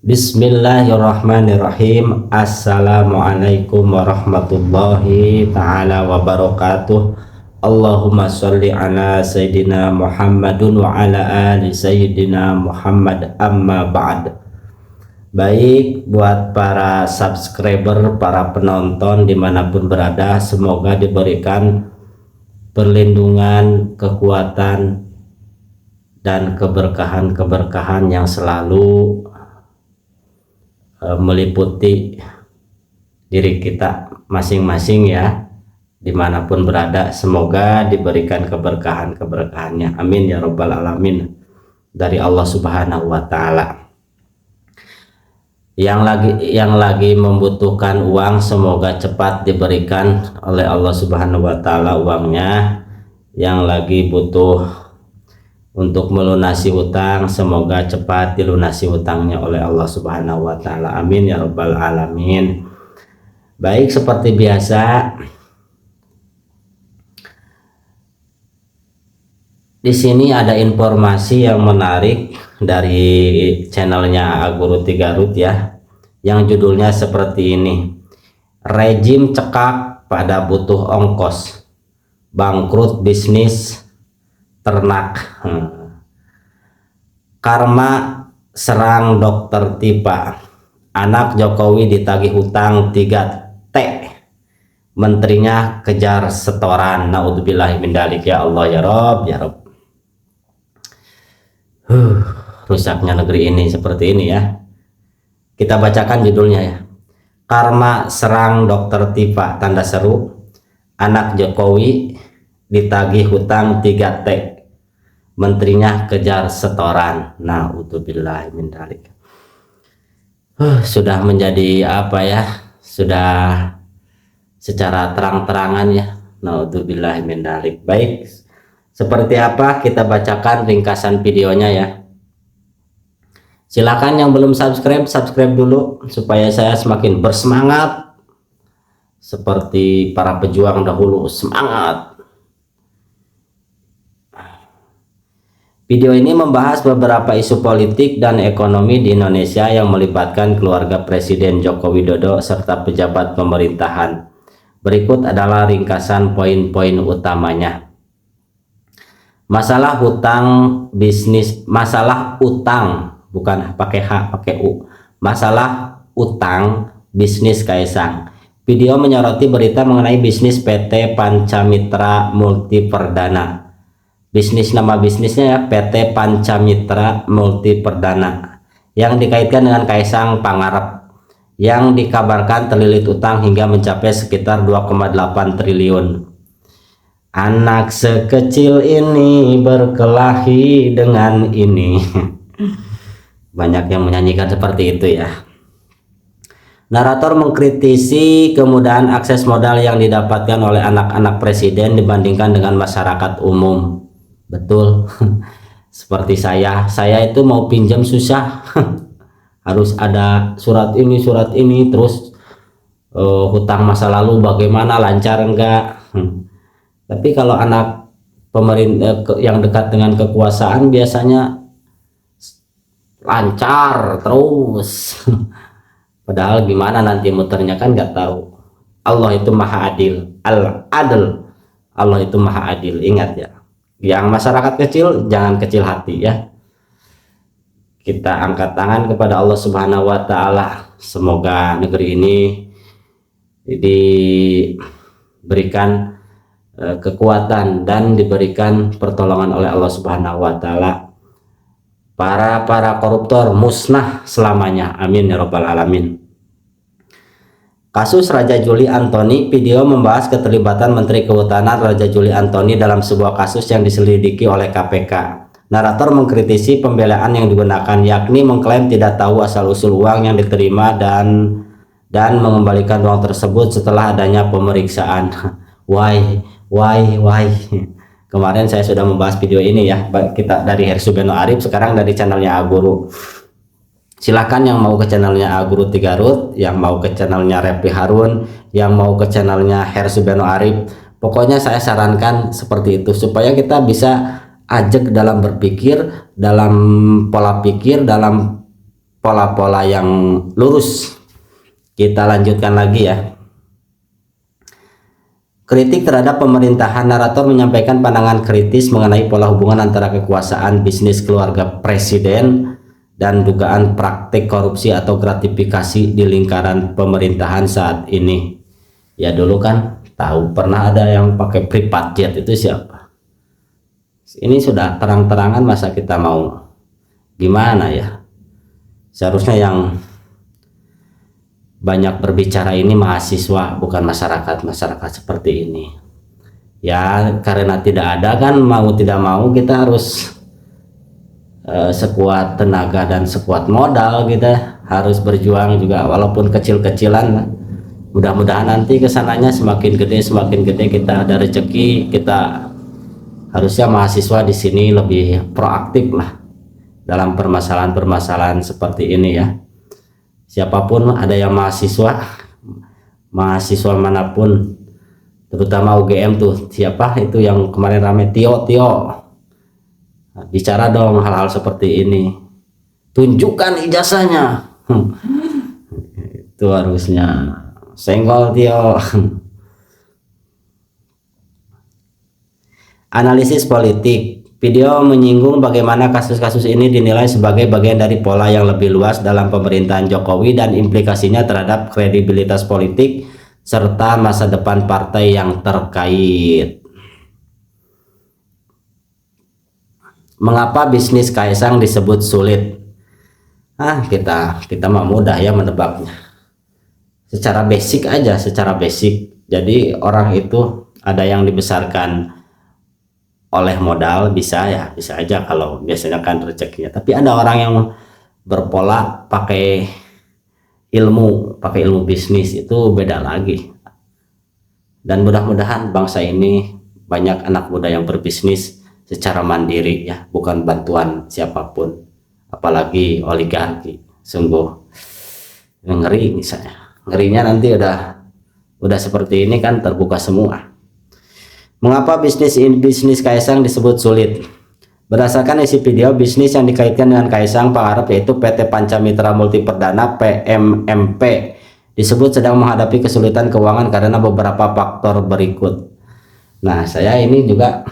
Bismillahirrahmanirrahim. Assalamualaikum warahmatullahi ta'ala wabarakatuh. Allahumma sholli ala Sayyidina Muhammadun wa ala ali Sayyidina Muhammad, amma ba'd. Baik, buat para subscriber, para penonton dimanapun berada, semoga diberikan perlindungan, kekuatan, dan keberkahan-keberkahan yang selalu meliputi diri kita masing-masing ya, dimanapun berada. Semoga diberikan keberkahan-keberkahannya, amin ya rabbal alamin, dari Allah subhanahu wa ta'ala. Yang lagi membutuhkan uang, semoga cepat diberikan oleh Allah subhanahu wa ta'ala uangnya. Yang lagi butuh untuk melunasi hutang, semoga cepat dilunasi hutangnya oleh Allah subhanahu wa ta'ala, amin ya rabbal alamin. Baik, seperti biasa di sini ada informasi yang menarik dari channelnya Aguru Tigarut ya, yang judulnya seperti ini: rejim cekak pada butuh ongkos, bangkrut bisnis ternak. Karma serang dokter tiba, anak Jokowi ditagih hutang 3T, menterinya kejar setoran. Naudzubillahi min dzalik, ya Allah ya Rob ya Rob. Rusaknya negeri ini seperti ini ya. Kita bacakan judulnya ya: karma serang dokter tiba, tanda seru, anak Jokowi ditagih hutang 3T, menterinya kejar setoran. Naudzubillahi min dzalik. Sudah menjadi apa ya, sudah secara terang-terangan ya. Naudzubillahi min dzalik. Baik, seperti apa kita bacakan ringkasan videonya ya. Silakan yang belum subscribe, subscribe dulu supaya saya semakin bersemangat seperti para pejuang dahulu. Semangat. Video ini membahas beberapa isu politik dan ekonomi di Indonesia yang melibatkan keluarga Presiden Joko Widodo serta pejabat pemerintahan. Berikut adalah ringkasan poin-poin utamanya. Masalah hutang bisnis, masalah utang, bukan pakai H, pakai U. Masalah utang bisnis Kaisang. Video menyoroti berita mengenai bisnis PT Pancamitra Multi Perdana. Bisnis, nama bisnisnya ya, PT Pancamitra Multi Perdana, yang dikaitkan dengan Kaisang Pangarep, yang dikabarkan terlilit utang hingga mencapai sekitar 2,8 triliun. Anak sekecil ini berkelahi dengan ini. Banyak yang menyanyikan seperti itu ya. Narator mengkritisi kemudahan akses modal yang didapatkan oleh anak-anak presiden dibandingkan dengan masyarakat umum. Betul. Seperti saya itu mau pinjam susah. Harus ada surat ini terus hutang masa lalu bagaimana, lancar enggak. Tapi kalau anak pemerintah yang dekat dengan kekuasaan biasanya lancar terus. Padahal gimana nanti muternya kan nggak tahu. Allah itu maha adil, al-adil. Allah itu maha adil, ingat ya. Yang masyarakat kecil jangan kecil hati ya. Kita angkat tangan kepada Allah subhanahu wa ta'ala. Semoga negeri ini diberikan kekuatan dan diberikan pertolongan oleh Allah subhanahu wa ta'ala. Para koruptor musnah selamanya, amin ya rabbal alamin. Kasus Raja Juli Antoni. Video membahas keterlibatan Menteri Kehutanan Raja Juli Antoni dalam sebuah kasus yang diselidiki oleh KPK. Narator mengkritisi pembelaan yang digunakan, yakni mengklaim tidak tahu asal-usul uang yang diterima dan mengembalikan uang tersebut setelah adanya pemeriksaan. Why? Kemarin saya sudah membahas video ini ya, kita dari Hersu Beno Arif, sekarang dari channelnya Aguru. Silakan yang mau ke channelnya Aguru Tigarut, yang mau ke channelnya Repi Harun, yang mau ke channelnya Hersu Beno Arif. Pokoknya saya sarankan seperti itu supaya kita bisa ajak dalam berpikir, dalam pola pikir, dalam pola-pola yang lurus. Kita lanjutkan lagi ya. Kritik terhadap pemerintahan. Narator menyampaikan pandangan kritis mengenai pola hubungan antara kekuasaan, bisnis, keluarga presiden, dan dugaan praktik korupsi atau gratifikasi di lingkaran pemerintahan saat ini. Ya dulu kan tahu pernah ada yang pakai private jet, itu siapa? Ini sudah terang-terangan, masa kita mau gimana ya? Seharusnya yang banyak berbicara ini mahasiswa, bukan masyarakat seperti ini ya. Karena tidak ada kan, mau tidak mau kita harus sekuat tenaga dan sekuat modal, kita harus berjuang juga walaupun kecil-kecilan. Mudah-mudahan nanti kesananya semakin gede kita ada rezeki. Kita harusnya mahasiswa di sini lebih proaktif lah dalam permasalahan-permasalahan seperti ini ya. Siapapun ada yang mahasiswa manapun, terutama UGM tuh, siapa itu yang kemarin rame, Tio, bicara dong hal-hal seperti ini, tunjukkan ijazahnya. Itu harusnya senggol Tio. Analisis politik. Video menyinggung bagaimana kasus-kasus ini dinilai sebagai bagian dari pola yang lebih luas dalam pemerintahan Jokowi dan implikasinya terhadap kredibilitas politik serta masa depan partai yang terkait. Mengapa bisnis Kaisang disebut sulit? Kita mah mudah ya menebaknya. Secara basic aja, secara basic. Jadi orang itu ada yang dibesarkan oleh modal, bisa aja kalau biasanya kan rezekinya. Tapi ada orang yang berpola pakai ilmu bisnis, itu beda lagi. Dan mudah-mudahan bangsa ini banyak anak muda yang berbisnis secara mandiri ya, bukan bantuan siapapun, apalagi oligarki. Sungguh ngeri, misalnya ngerinya nanti udah seperti ini kan, terbuka semua. Mengapa bisnis Kaisang disebut sulit? Berdasarkan isi video, bisnis yang dikaitkan dengan Kaisang Pangarep yaitu PT Pancamitra Multiperdana PMMP disebut sedang menghadapi kesulitan keuangan karena beberapa faktor berikut. Nah, saya ini juga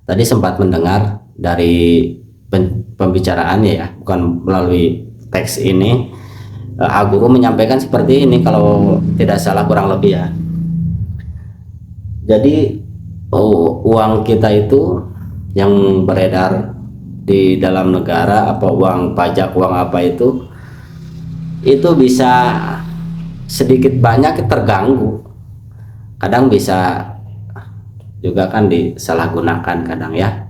tadi sempat mendengar dari pembicaraannya ya, bukan melalui teks ini. Guru menyampaikan seperti ini kalau tidak salah, kurang lebih ya. Jadi uang kita itu yang beredar di dalam negara, apa uang pajak, uang apa itu bisa sedikit banyak terganggu. Kadang bisa juga kan disalahgunakan kadang ya.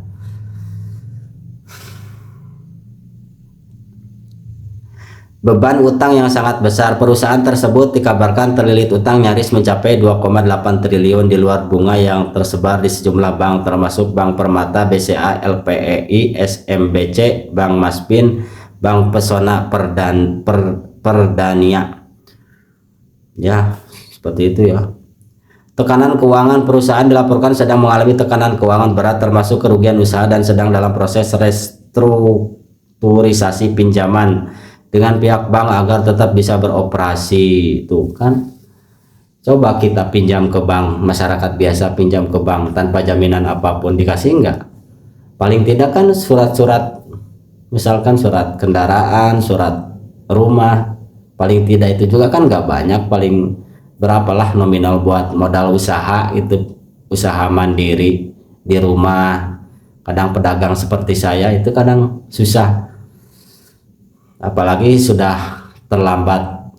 Beban utang yang sangat besar. Perusahaan tersebut dikabarkan terlilit utang nyaris mencapai 2,8 triliun di luar bunga yang tersebar di sejumlah bank termasuk Bank Permata, BCA, LPEI, SMBC, Bank Maspin, Bank Pesona Perdania. Ya, seperti itu ya. Tekanan keuangan. Perusahaan dilaporkan sedang mengalami tekanan keuangan berat termasuk kerugian usaha dan sedang dalam proses restrukturisasi pinjaman dengan pihak bank agar tetap bisa beroperasi. Tuh kan, coba kita pinjam ke bank, masyarakat biasa pinjam ke bank tanpa jaminan apapun, dikasih enggak? Paling tidak kan surat-surat, misalkan surat kendaraan, surat rumah, paling tidak itu juga kan nggak banyak, paling berapalah nominal buat modal usaha, itu usaha mandiri di rumah. Kadang pedagang seperti saya itu kadang susah, apalagi sudah terlambat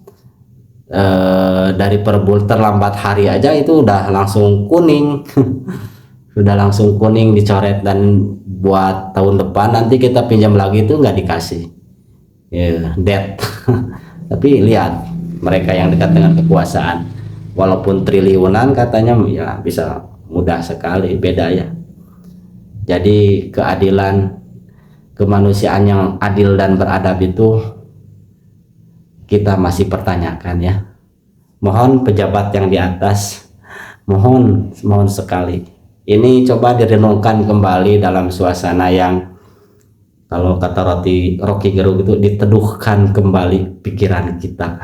dari terlambat hari aja itu udah langsung kuning. Sudah langsung kuning dicoret, dan buat tahun depan nanti kita pinjam lagi itu nggak dikasih ya, dead. Tapi lihat mereka yang dekat dengan kekuasaan, walaupun triliunan katanya ya bisa mudah sekali, beda ya. Jadi keadilan, kemanusiaan yang adil dan beradab itu kita masih pertanyakan ya. Mohon pejabat yang di atas, mohon sekali, ini coba direnungkan kembali dalam suasana yang Kalau kata Rocky Gerung itu diteduhkan kembali pikiran kita.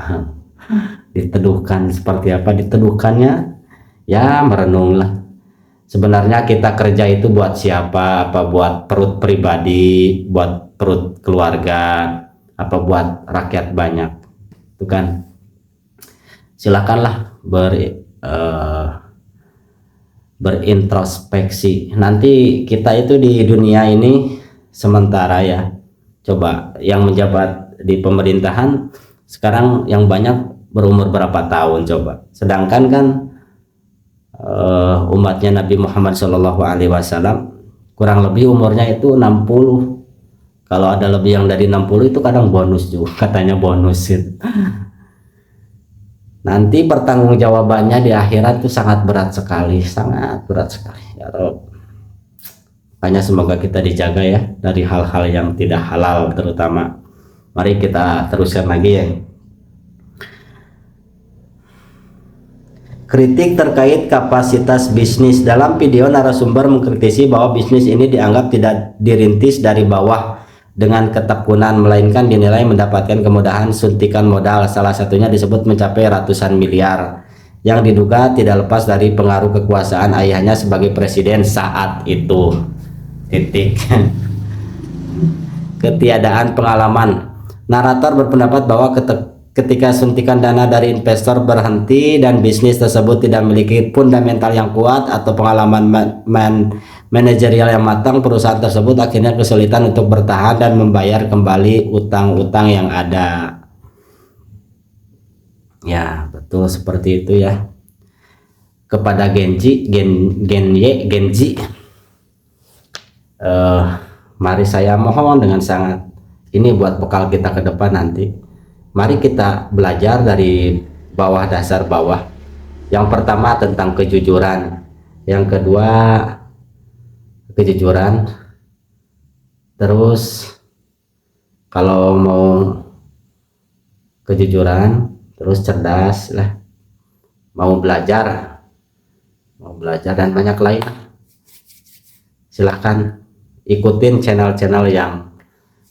Diteduhkan seperti apa? Diteduhkannya ya merenunglah. Sebenarnya kita kerja itu buat siapa? Apa buat perut pribadi, buat perut keluarga, apa buat rakyat banyak? Itu kan. Silakanlah berintrospeksi. Nanti kita itu di dunia ini sementara ya. Coba yang menjabat di pemerintahan sekarang yang banyak berumur berapa tahun coba. Sedangkan kan umatnya Nabi Muhammad Shallallahu Alaihi Wasallam kurang lebih umurnya itu 60. Kalau ada lebih yang dari 60 itu kadang bonus juga, katanya bonus itu. Nanti pertanggungjawabannya di akhirat itu sangat berat sekali, sangat berat sekali ya Rob. Makanya semoga kita dijaga ya dari hal-hal yang tidak halal terutama. Mari kita teruskan lagi ya. Kritik terkait kapasitas bisnis. Dalam video narasumber mengkritisi bahwa bisnis ini dianggap tidak dirintis dari bawah dengan ketekunan, melainkan dinilai mendapatkan kemudahan suntikan modal. Salah satunya disebut mencapai ratusan miliar, yang diduga tidak lepas dari pengaruh kekuasaan ayahnya sebagai presiden saat itu. Titik. Ketiadaan pengalaman. Narator berpendapat bahwa ketika suntikan dana dari investor berhenti dan bisnis tersebut tidak memiliki fundamental yang kuat atau pengalaman manajerial yang matang, perusahaan tersebut akhirnya kesulitan untuk bertahan dan membayar kembali utang-utang yang ada. Ya, betul seperti itu ya. Kepada Genji, mari saya mohon dengan sangat, ini buat bekal kita ke depan nanti. Mari kita belajar dari bawah, dasar bawah. Yang pertama tentang kejujuran, yang kedua kejujuran, terus kalau mau kejujuran terus cerdas lah, mau belajar dan banyak lain. Silahkan ikutin channel-channel yang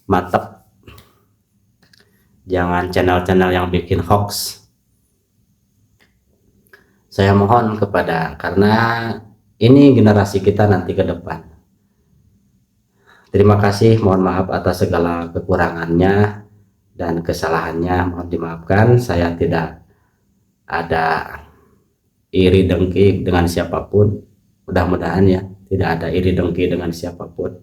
mantap, jangan channel-channel yang bikin hoax. Saya mohon karena ini generasi kita nanti ke depan. Terima kasih, mohon maaf atas segala kekurangannya dan kesalahannya, mohon dimaafkan. Saya tidak ada iri dengki dengan siapapun, mudah-mudahan ya tidak ada iri dengki dengan siapapun.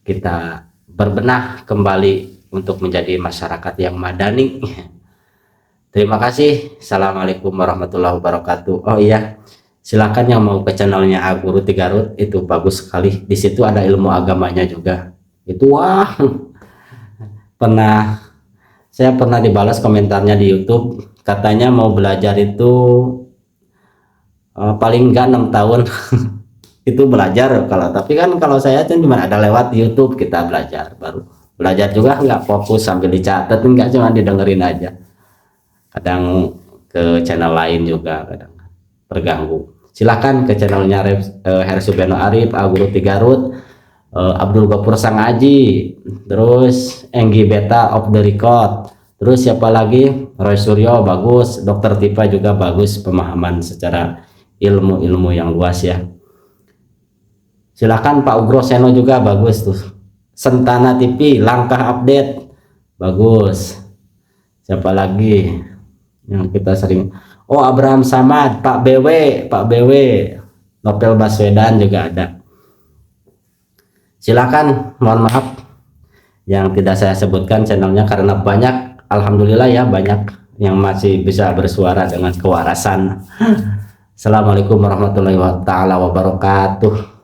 Kita berbenah kembali untuk menjadi masyarakat yang madani. Terima kasih. Assalamualaikum warahmatullahi wabarakatuh. Oh iya, silakan yang mau ke channelnya Aguru Tigarut, itu bagus sekali. Di situ ada ilmu agamanya juga. Itu wah, saya pernah dibalas komentarnya di YouTube, katanya mau belajar itu paling enggak 6 tahun. Itu belajar tapi kan kalau saya tuh cuma ada lewat YouTube, kita belajar, baru belajar juga nggak fokus sambil dicatat, enggak, cuma didengerin aja. Kadang ke channel lain juga kadang terganggu. Silahkan ke channelnya Hersubeno Arif, Aguru Tigarut, Abdul Gopur Sangaji, terus Enggi Beta of the Record, terus siapa lagi, Roy Suryo bagus, Dokter Tipa juga bagus, pemahaman secara ilmu yang luas ya. Silakan Pak Ugro Seno juga bagus tuh. Sentana TV, Langkah Update bagus. Siapa lagi yang kita sering, oh Abraham Samad, Pak BW, Novel Baswedan juga ada. Silakan, mohon maaf yang tidak saya sebutkan channelnya karena banyak, alhamdulillah ya, banyak yang masih bisa bersuara dengan kewarasan. Assalamualaikum warahmatullahi wabarakatuh.